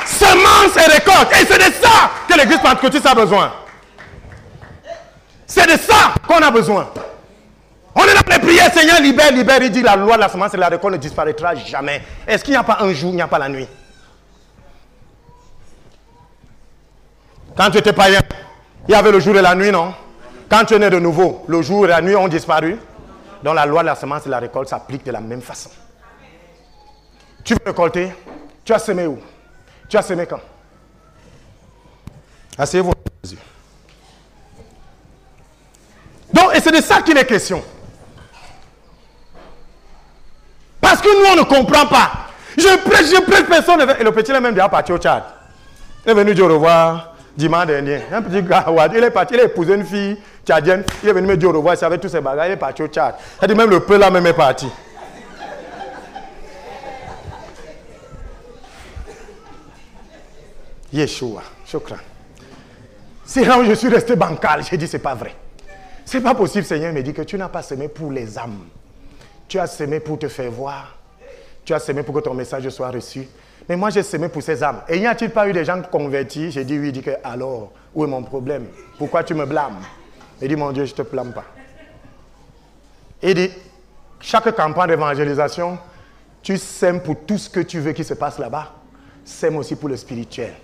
Semence et récolte. Et c'est de ça que l'église pentecôtiste a besoin. C'est de ça qu'on a besoin. On est dans les prières, Seigneur, libère, libère. Il dit la loi de la semence et de la récolte ne disparaîtra jamais. Est-ce qu'il n'y a pas un jour, il n'y a pas la nuit? Quand tu étais païen, il y avait le jour et la nuit, non? Quand tu es né de nouveau, le jour et la nuit ont disparu. Donc la loi de la semence et de la récolte s'applique de la même façon. Tu veux récolter? Tu as semé où? Tu as semé quand? Asseyez-vous. Donc, et c'est de ça qu'il est question. Parce que nous, on ne comprend pas. Je prêche, personne. Et le petit, il est même déjà parti au Tchad. Il est venu dire au revoir dimanche dernier. Un petit gars, il est parti, il a épousé une fille tchadienne. Il est venu me dire au revoir, il savait tous ses bagages, il est parti au Tchad. Il dit même le peu là même est parti. Yeshua, Shukran. C'est là où je suis resté bancal. J'ai dit, c'est pas vrai. C'est pas possible, Seigneur me dit que tu n'as pas semé pour les âmes. Tu as semé pour te faire voir. Tu as semé pour que ton message soit reçu. Mais moi, j'ai semé pour ces âmes. Et n'y a-t-il pas eu des gens convertis? J'ai dit oui. Il dit que alors, où est mon problème? Pourquoi tu me blâmes? Il dit, mon Dieu, je ne te blâme pas. Il dit, chaque campagne d'évangélisation, tu sèmes pour tout ce que tu veux qui se passe là-bas. Sème aussi pour le spirituel.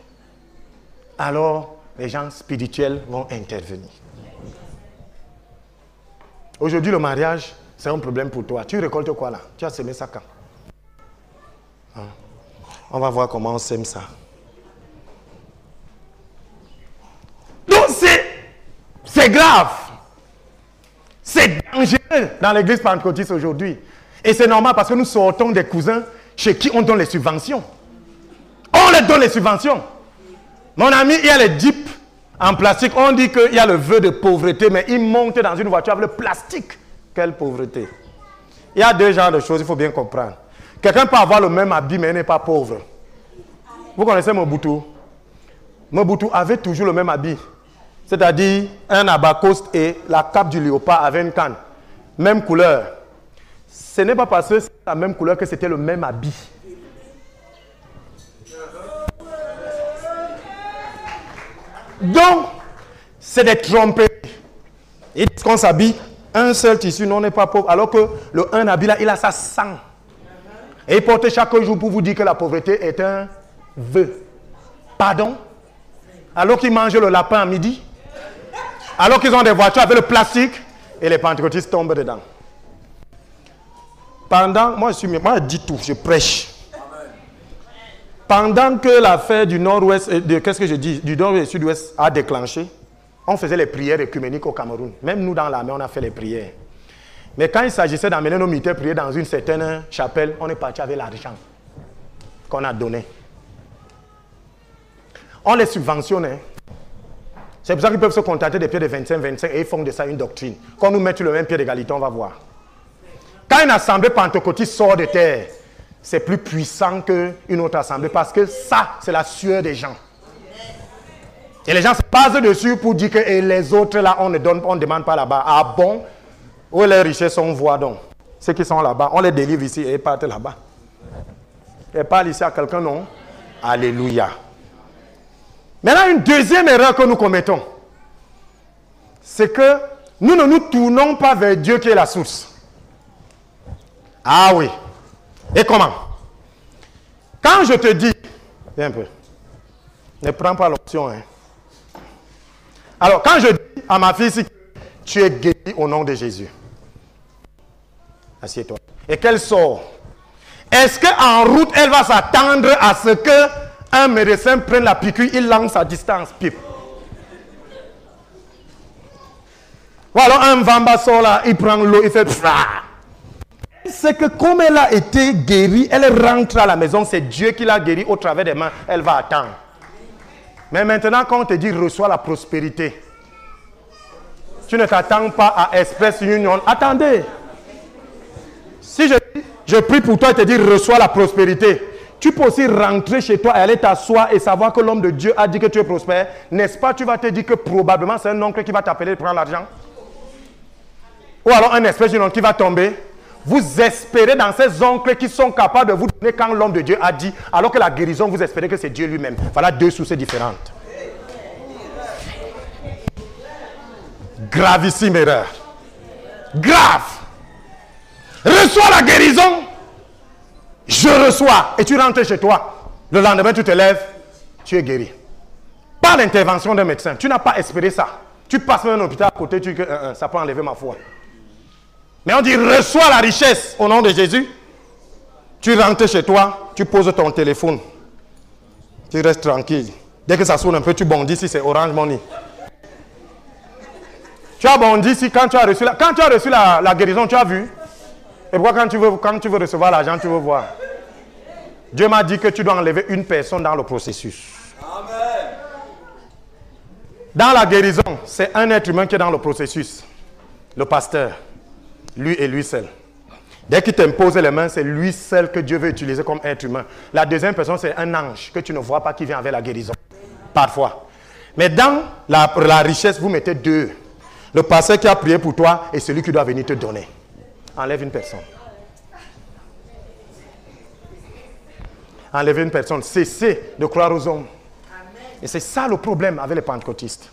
Alors, les gens spirituels vont intervenir. Aujourd'hui, le mariage, c'est un problème pour toi. Tu récoltes quoi là? Tu as semé ça quand? Hein? On va voir comment on sème ça. Donc c'est grave. C'est dangereux dans l'église pentecôtiste aujourd'hui. Et c'est normal parce que nous sortons des cousins chez qui on donne les subventions. On leur donne les subventions. Mon ami, il y a les jeeps en plastique. On dit qu'il y a le vœu de pauvreté, mais ils montent dans une voiture avec le plastique. Quelle pauvreté. Il y a deux genres de choses, il faut bien comprendre. Quelqu'un peut avoir le même habit, mais il n'est pas pauvre. Vous connaissez Mobutu? Mobutu avait toujours le même habit. C'est-à-dire un abacoste et la cape du léopard avec une canne. Même couleur. Ce n'est pas parce que c'est la même couleur que c'était le même habit. Donc, c'est des tromperies. Ils disent qu'on s'habille un seul tissu, non, on n'est pas pauvre. Alors que le un habit là, il a sa sang. Et il porte chaque jour pour vous dire que la pauvreté est un vœu. Pardon? Alors qu'ils mangent le lapin à midi. Alors qu'ils ont des voitures avec le plastique. Et les pentecôtistes tombent dedans. Moi je dis tout, je prêche. Pendant que l'affaire du nord-ouest, qu'est-ce que je dis, du nord et sud-ouest a déclenché, on faisait les prières œcuméniques au Cameroun. Même nous, dans l'armée, on a fait les prières. Mais quand il s'agissait d'amener nos militaires prier dans une certaine chapelle, on est parti avec l'argent qu'on a donné. On les subventionne. Hein. C'est pour ça qu'ils peuvent se contenter des pieds de 25 et ils font de ça une doctrine. Quand nous mettons le même pied d'égalité, on va voir. Quand une assemblée pentecôtiste sort de terre, c'est plus puissant qu'une autre assemblée parce que ça, c'est la sueur des gens. Et les gens se basent dessus pour dire que et les autres là, on ne demande pas là-bas. Ah bon? Où les richesses, on voit donc. Ceux qui sont là-bas, on les délivre ici et ils partent là-bas. Et parle ici à quelqu'un, non? Alléluia. Maintenant, une deuxième erreur que nous commettons, c'est que nous ne nous tournons pas vers Dieu qui est la source. Ah oui. Et comment? Quand je te dis, viens un peu, ne prends pas l'option. Hein. Alors, quand je dis à ma fille, si tu es guérie au nom de Jésus, assieds-toi. Et qu'elle sort, est-ce qu'en route, elle va s'attendre à ce qu'un médecin prenne la piqûre, il lance à distance, pipe. Ou alors un vamba sort là, il prend l'eau, il fait c'est que comme elle a été guérie, elle rentre à la maison, c'est Dieu qui l'a guérie au travers des mains, elle va attendre. Mais maintenant, quand on te dit reçois la prospérité, tu ne t'attends pas à Express Union. Attendez. Si je prie pour toi et te dis reçois la prospérité, tu peux aussi rentrer chez toi et aller t'asseoir et savoir que l'homme de Dieu a dit que tu es prospère. N'est-ce pas? Tu vas te dire que probablement c'est un oncle qui va t'appeler pour prendre l'argent. Ou alors un Express Union qui va tomber. Vous espérez dans ces oncles qui sont capables de vous donner quand l'homme de Dieu a dit, alors que la guérison, vous espérez que c'est Dieu lui-même. Voilà deux sources différentes. Gravissime erreur. Grave. Reçois la guérison. Je reçois. Et tu rentres chez toi. Le lendemain, tu te lèves. Tu es guéri. Par l'intervention d'un médecin. Tu n'as pas espéré ça. Tu passes même un hôpital à côté. Tu dis que ça peut enlever ma foi. Mais on dit reçois la richesse au nom de Jésus. Tu rentres chez toi. Tu poses ton téléphone. Tu restes tranquille. Dès que ça sonne un peu, tu bondis si c'est Orange Money. Tu as bondi si quand tu as reçu la guérison, tu as vu. Et pourquoi quand tu veux recevoir l'argent, tu veux voir? Dieu m'a dit que tu dois enlever une personne dans le processus. Amen. Dans la guérison, c'est un être humain qui est dans le processus. Le pasteur, lui et lui seul. Dès qu'il t'impose les mains, c'est lui seul que Dieu veut utiliser comme être humain. La deuxième personne, c'est un ange que tu ne vois pas qui vient avec la guérison. Parfois. Mais dans la richesse, vous mettez deux. Le pasteur qui a prié pour toi et celui qui doit venir te donner. Enlève une personne. Enlevez une personne. Cessez de croire aux hommes. Et c'est ça le problème avec les pentecôtistes.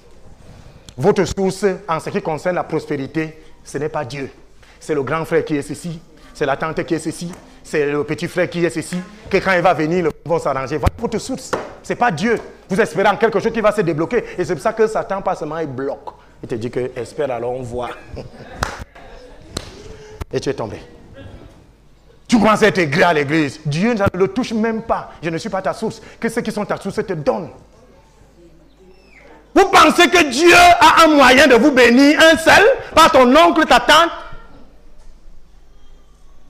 Votre source en ce qui concerne la prospérité, ce n'est pas Dieu. C'est le grand frère qui est ceci. C'est la tante qui est ceci. C'est le petit frère qui est ceci. Que quand il va venir, le vont s'arranger. Voilà votre source. Ce n'est pas Dieu. Vous espérez en quelque chose qui va se débloquer. Et c'est pour ça que Satan passe seulement et bloque. Il te dit que espère alors on voit. Et tu es tombé. Tu commences à être aigri à l'église. Dieu ne le touche même pas. Je ne suis pas ta source. Que ceux qui sont ta source te donnent. Vous pensez que Dieu a un moyen de vous bénir un seul par ton oncle, ta tante?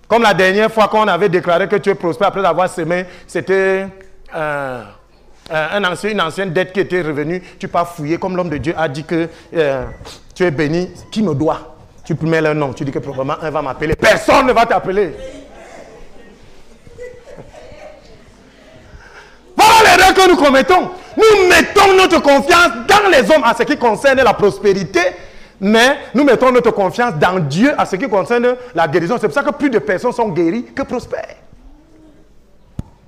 Comme la dernière fois qu'on avait déclaré que tu es prospère après avoir semé, c'était une ancienne dette qui était revenue. Tu pars fouiller comme l'homme de Dieu a dit que tu es béni. Qui me doit? Tu mets leur nom. Tu dis que probablement un va m'appeler. Personne ne va t'appeler. Voilà l'erreur que nous commettons. Nous mettons notre confiance dans les hommes à ce qui concerne la prospérité, mais nous mettons notre confiance dans Dieu à ce qui concerne la guérison. C'est pour ça que plus de personnes sont guéries que prospères.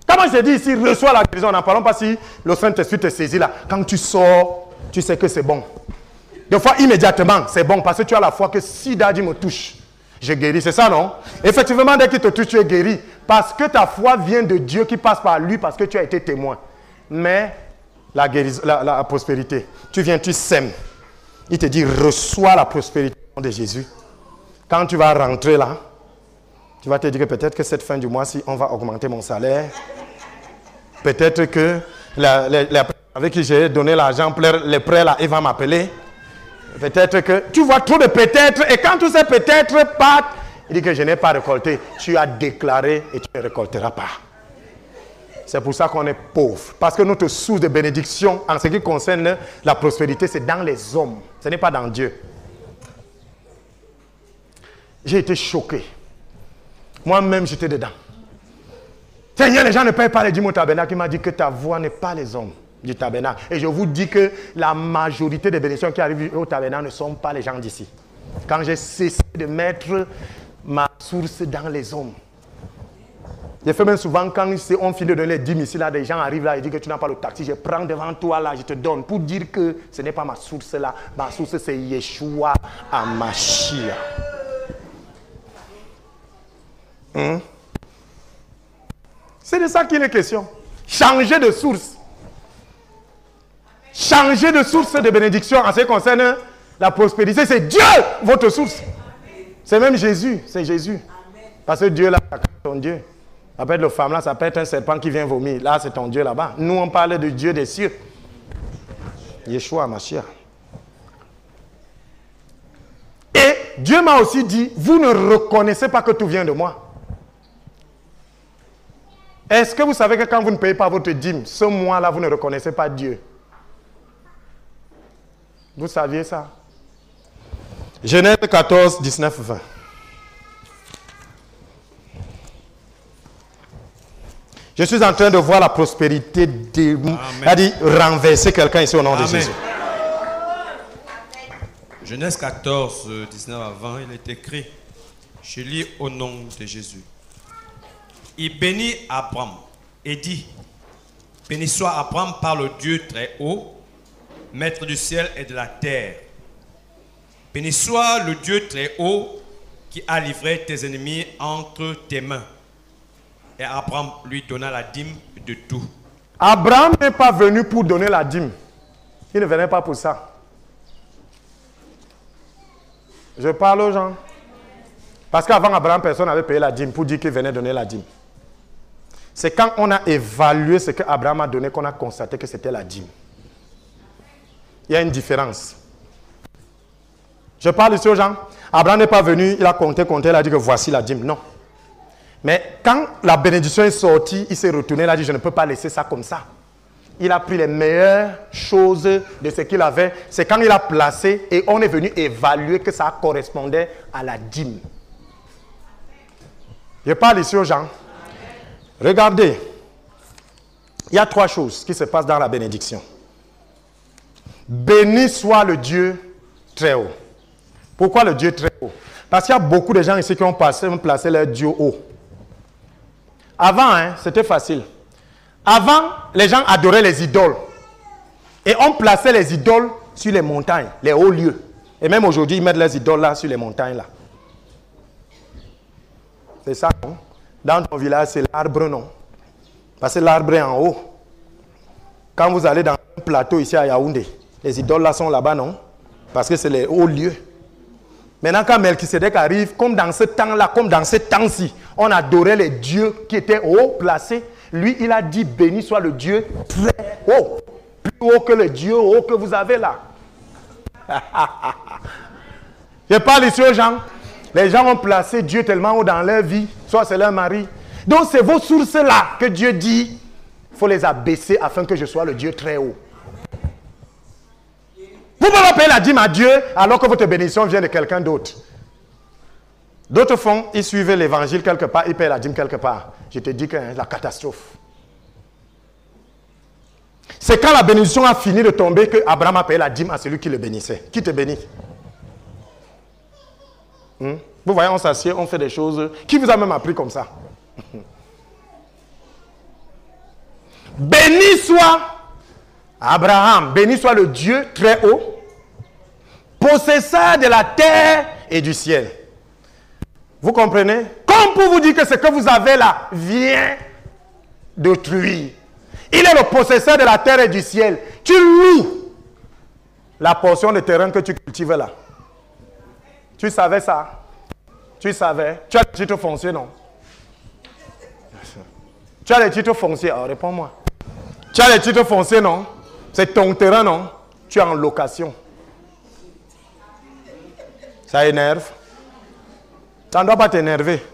Comment je dis ici, reçois la guérison, n'en parlons pas si le Saint-Esprit te saisit là. Quand tu sors, tu sais que c'est bon. Des fois, immédiatement, c'est bon parce que tu as la foi que si Daddy me touche, je guéris. C'est ça, non? Effectivement, dès qu'il te touche, tu es guéri. Parce que ta foi vient de Dieu qui passe par lui parce que tu as été témoin. Mais la guérison, la prospérité, tu viens, tu sèmes. Il te dit, reçois la prospérité de Jésus. Quand tu vas rentrer là, tu vas te dire que peut-être que cette fin du mois-ci, on va augmenter mon salaire. Peut-être que avec qui j'ai donné l'argent, les prêts là, il va m'appeler. Peut-être que tu vois trop de peut-être et quand tous ces peut-être partent, il dit que je n'ai pas récolté. Tu as déclaré et tu ne récolteras pas. C'est pour ça qu'on est pauvre. Parce que notre source de bénédiction en ce qui concerne la prospérité, c'est dans les hommes. Ce n'est pas dans Dieu. J'ai été choqué. Moi-même, j'étais dedans. Seigneur, les gens ne payent pas les dîmes au tabernacle. Il m'a dit que ta voix n'est pas les hommes du tabernacle. Et je vous dis que la majorité des bénédictions qui arrivent au tabernacle ne sont pas les gens d'ici. Quand j'ai cessé de mettre ma source dans les hommes. J'ai fait même souvent quand on finit de donner les dîmes ici, là, des gens arrivent là et disent que tu n'as pas le taxi. Je prends devant toi là, je te donne pour dire que ce n'est pas ma source là. Ma source c'est Yeshua HaMashiach. C'est de ça qu'il est question. Changer de source. Changer de source de bénédiction en ce qui concerne la prospérité. C'est Dieu, votre source. C'est même Jésus. C'est Jésus. Parce que Dieu là, c'est ton Dieu. Après le femme là, ça peut être un serpent qui vient vomir. Là, c'est ton Dieu là-bas. Nous, on parle de Dieu des cieux. Yeshua HaMashiach. Et Dieu m'a aussi dit, vous ne reconnaissez pas que tout vient de moi. Est-ce que vous savez que quand vous ne payez pas votre dîme, ce mois-là, vous ne reconnaissez pas Dieu? Vous saviez ça? Genèse 14, 19, 20. Je suis en train de voir la prospérité c'est-à-dire renverser quelqu'un ici au nom de Jésus. Genèse 14, 19 à 20, il est écrit, je lis au nom de Jésus. Il bénit Abraham et dit, béni soit Abraham par le Dieu très haut, maître du ciel et de la terre. Béni soit le Dieu très haut qui a livré tes ennemis entre tes mains. Et Abraham lui donna la dîme de tout. Abraham n'est pas venu pour donner la dîme. Il ne venait pas pour ça. Je parle aux gens. Parce qu'avant Abraham, personne n'avait payé la dîme pour dire qu'il venait donner la dîme. C'est quand on a évalué ce qu'Abraham a donné qu'on a constaté que c'était la dîme. Il y a une différence. Je parle ici aux gens. Abraham n'est pas venu, il a compté, il a dit que voici la dîme. Non. Mais quand la bénédiction est sortie, il s'est retourné, il a dit je ne peux pas laisser ça comme ça. Il a pris les meilleures choses de ce qu'il avait. C'est quand il a placé et on est venu évaluer que ça correspondait à la dîme. Je parle ici aux gens. Regardez, il y a 3 choses qui se passent dans la bénédiction. Béni soit le Dieu très haut. Pourquoi le Dieu très haut? Parce qu'il y a beaucoup de gens ici qui ont placé leur Dieu haut. Avant, c'était facile. Avant, les gens adoraient les idoles. Et on plaçait les idoles sur les montagnes, les hauts lieux. Et même aujourd'hui, ils mettent les idoles là sur les montagnes là. C'est ça, non? Dans ton village, c'est l'arbre, non? Parce que l'arbre est en haut. Quand vous allez dans un plateau ici à Yaoundé, les idoles là sont là-bas, non? Parce que c'est les hauts lieux. Maintenant, quand Melchisedec arrive, comme dans ce temps-là, comme dans ce temps-ci, on adorait les dieux qui étaient haut placés. Lui, il a dit, béni soit le Dieu très haut. Plus haut que le Dieu haut que vous avez là. Je parle ici aux gens. Les gens ont placé Dieu tellement haut dans leur vie. Soit c'est leur mari. Donc, c'est vos sources-là que Dieu dit, il faut les abaisser afin que je sois le Dieu très haut. Vous ne pouvez pas payer la dîme à Dieu alors que votre bénédiction vient de quelqu'un d'autre. D'autres font, ils suivent l'évangile quelque part, ils payent la dîme quelque part. Je te dis que la catastrophe. C'est quand la bénédiction a fini de tomber que Abraham a payé la dîme à celui qui le bénissait. Qui te bénit? Vous voyez, on s'assied, on fait des choses. Qui vous a même appris comme ça? Béni soit Abraham, béni soit le Dieu très haut, possesseur de la terre et du ciel. Vous comprenez? Comme pour vous dire que ce que vous avez là vient d'autrui. Il est le possesseur de la terre et du ciel. Tu loues la portion de terrain que tu cultives là. Tu savais ça? Tu savais? Tu as le titre foncier, non? Tu as le titre foncier? Alors réponds-moi. Tu as les titres fonciers, non? C'est ton terrain, non? Tu es en location. Ça énerve. Ça ne doit pas t'énerver.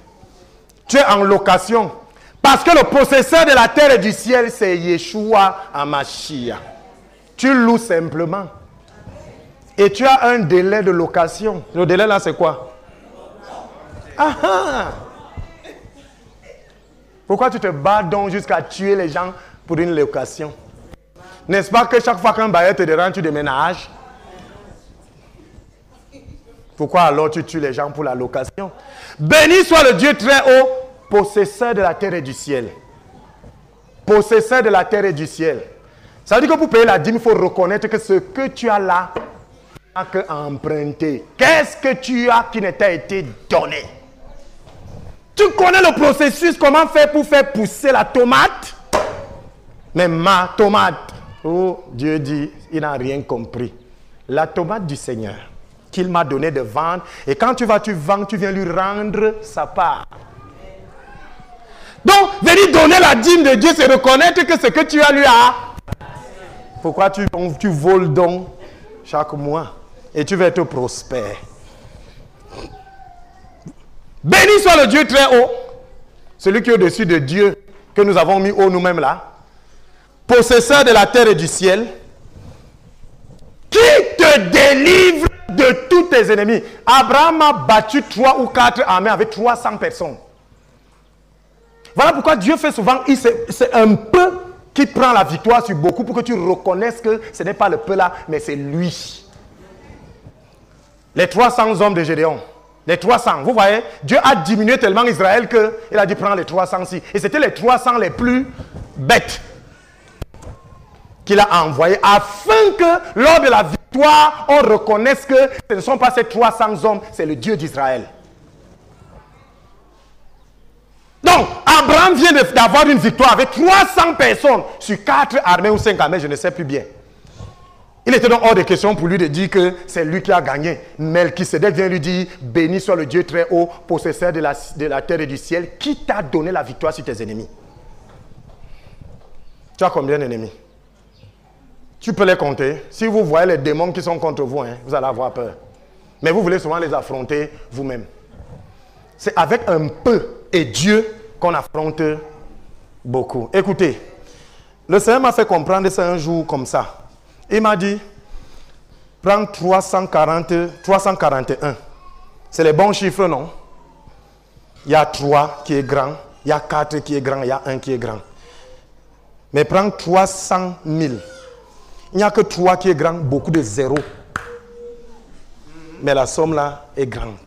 Tu es en location. Parce que le possesseur de la terre et du ciel, c'est Yeshua Hamashiach. Tu loues simplement. Et tu as un délai de location. Le délai là, c'est quoi? Ah ah! Pourquoi tu te bats donc jusqu'à tuer les gens pour une location? N'est-ce pas que chaque fois qu'un bailleur te dérange, tu déménages? Pourquoi alors tu tues les gens pour la location? Béni soit le Dieu très haut, possesseur de la terre et du ciel. Possesseur de la terre et du ciel. Ça veut dire que pour payer la dîme, il faut reconnaître que ce que tu as là, tu n'as qu'emprunté. Qu'est-ce que tu as qui ne t'a été donné? Tu connais le processus, comment faire pour faire pousser la tomate? Mais ma tomate, oh Dieu dit, il n'a rien compris. La tomate du Seigneur, qu'il m'a donné de vendre, et quand tu vends, tu viens lui rendre sa part. Donc, venir donner la dîme de Dieu, c'est reconnaître que ce que tu as lui a. Pourquoi tu voles donc chaque mois et tu vas être prospère? Béni soit le Dieu très haut, celui qui est au-dessus de Dieu, que nous avons mis haut nous-mêmes là, possesseur de la terre et du ciel, qui te délivre de tous tes ennemis. Abraham a battu 3 ou 4 armées avec 300 personnes. Voilà pourquoi Dieu fait souvent, c'est un peu qui prend la victoire sur beaucoup pour que tu reconnaisses que ce n'est pas le peu là, mais c'est lui. Les 300 hommes de Gédéon, les 300, vous voyez, Dieu a diminué tellement Israël qu'il a dit prendre les 300-ci. Et c'était les 300 les plus bêtes qu'il a envoyés afin que lors de la victoire, on reconnaisse que ce ne sont pas ces 300 hommes, c'est le Dieu d'Israël. Donc, Abraham vient d'avoir une victoire avec 300 personnes sur 4 armées ou 5 armées, je ne sais plus bien. Il était donc hors de question pour lui de dire que c'est lui qui a gagné. Melchisedec vient lui dire, béni soit le Dieu très haut, possesseur de la terre et du ciel, qui t'a donné la victoire sur tes ennemis. Tu as combien d'ennemis? Tu peux les compter. Si vous voyez les démons qui sont contre vous, vous allez avoir peur. Mais vous voulez souvent les affronter vous-même. C'est avec un peu et Dieu qu'on affronte beaucoup. Écoutez, le Seigneur m'a fait comprendre ça un jour comme ça. Il m'a dit, prends 341. C'est les bons chiffres, non? Il y a 3 qui est grand, il y a 4 qui est grand, il y a 1 qui est grand. Mais prends 300 000. Il n'y a que 3 qui est grand, beaucoup de zéros. Mais la somme là est grande.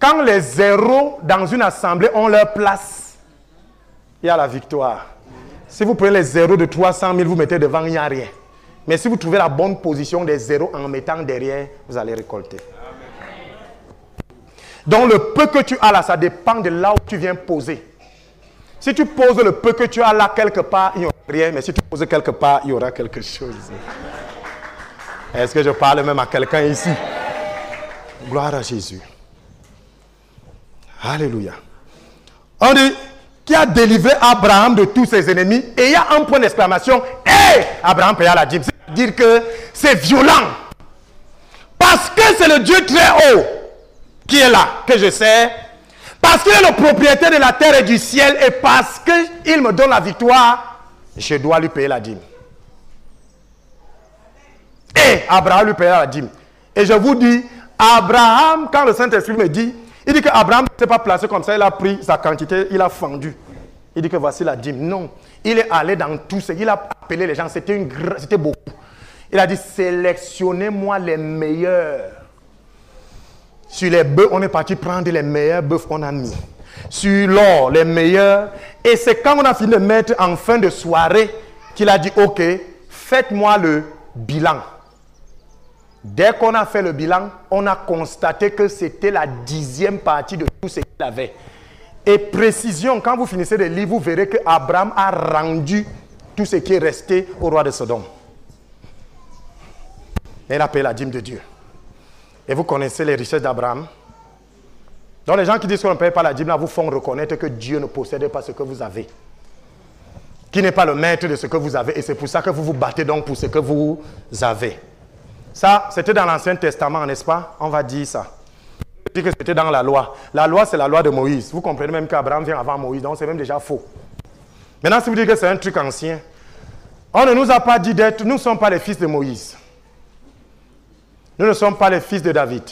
Quand les zéros dans une assemblée ont leur place, il y a la victoire. Si vous prenez les zéros de 300 000, vous mettez devant, il n'y a rien. Mais si vous trouvez la bonne position des zéros en mettant derrière, vous allez récolter. Donc le peu que tu as là, ça dépend de là où tu viens poser. Si tu poses le peu que tu as là quelque part, il n'y aura rien. Mais si tu poses quelque part, il y aura quelque chose. Est-ce que je parle même à quelqu'un ici? Gloire à Jésus. Alléluia. On dit, qui a délivré Abraham de tous ses ennemis, et il y a un point d'exclamation, et Abraham paya la dîme. C'est-à-dire que c'est violent. Parce que c'est le Dieu très haut qui est là, que je sais. Parce qu'il est le propriétaire de la terre et du ciel, et parce qu'il me donne la victoire, je dois lui payer la dîme. Et Abraham lui paya la dîme. Et je vous dis, Abraham, quand le Saint-Esprit me dit, il dit qu'Abraham ne s'est pas placé comme ça, il a pris sa quantité, il a fendu. Il dit que voici la dîme. Non, il est allé dans tout ce, il a appelé les gens, c'était beaucoup. Il a dit, sélectionnez-moi les meilleurs. Sur les bœufs, on est parti prendre les meilleurs bœufs qu'on a mis. Sur l'or, les meilleurs. Et c'est quand on a fini de mettre en fin de soirée qu'il a dit, ok, faites-moi le bilan. Dès qu'on a fait le bilan, on a constaté que c'était la 10e partie de tout ce qu'il avait. Et précision, quand vous finissez de lire, vous verrez que Abraham a rendu tout ce qui est resté au roi de Sodome. Et il a payé la dîme de Dieu. Et vous connaissez les richesses d'Abraham. Donc les gens qui disent qu'on ne paye pas la dîme, là, vous font reconnaître que Dieu ne possède pas ce que vous avez. qui n'est pas le maître de ce que vous avez. Et c'est pour ça que vous vous battez donc pour ce que vous avez. Ça, c'était dans l'Ancien Testament, n'est-ce pas? On va dire ça. On dit que c'était dans la loi. La loi, c'est la loi de Moïse. Vous comprenez même qu'Abraham vient avant Moïse, donc c'est même déjà faux. Maintenant, si vous dites que c'est un truc ancien, on ne nous a pas dit d'être... Nous ne sommes pas les fils de Moïse. Nous ne sommes pas les fils de David.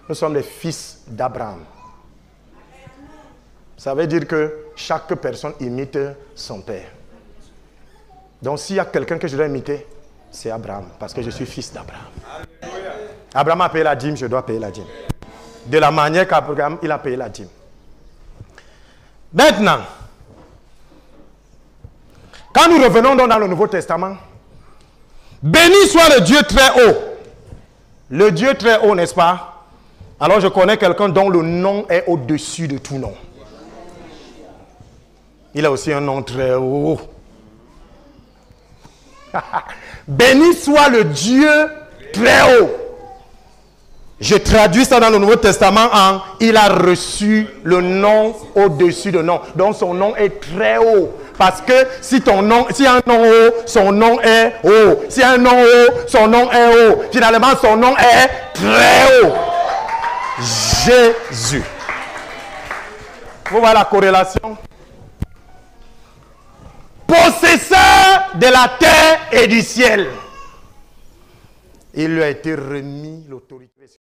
Nous sommes les fils d'Abraham. Ça veut dire que chaque personne imite son père. Donc s'il y a quelqu'un que je dois imiter, c'est Abraham, parce que je suis fils d'Abraham. Abraham a payé la dîme, je dois payer la dîme. De la manière qu'Abraham, il a payé la dîme. Maintenant, quand nous revenons donc dans le Nouveau Testament, béni soit le Dieu très haut. Le Dieu très haut, n'est-ce pas? Alors je connais quelqu'un dont le nom est au-dessus de tout nom. Il a aussi un nom très haut. Béni soit le Dieu très haut. Je traduis ça dans le Nouveau Testament en « Il a reçu le nom au-dessus de nom ». Donc son nom est très haut. Parce que si un nom haut, son nom est haut. Si un nom haut, son nom est haut. Finalement, son nom est très haut. Jésus. Vous voyez la corrélation? Possesseur de la terre et du ciel. Il lui a été remis l'autorité.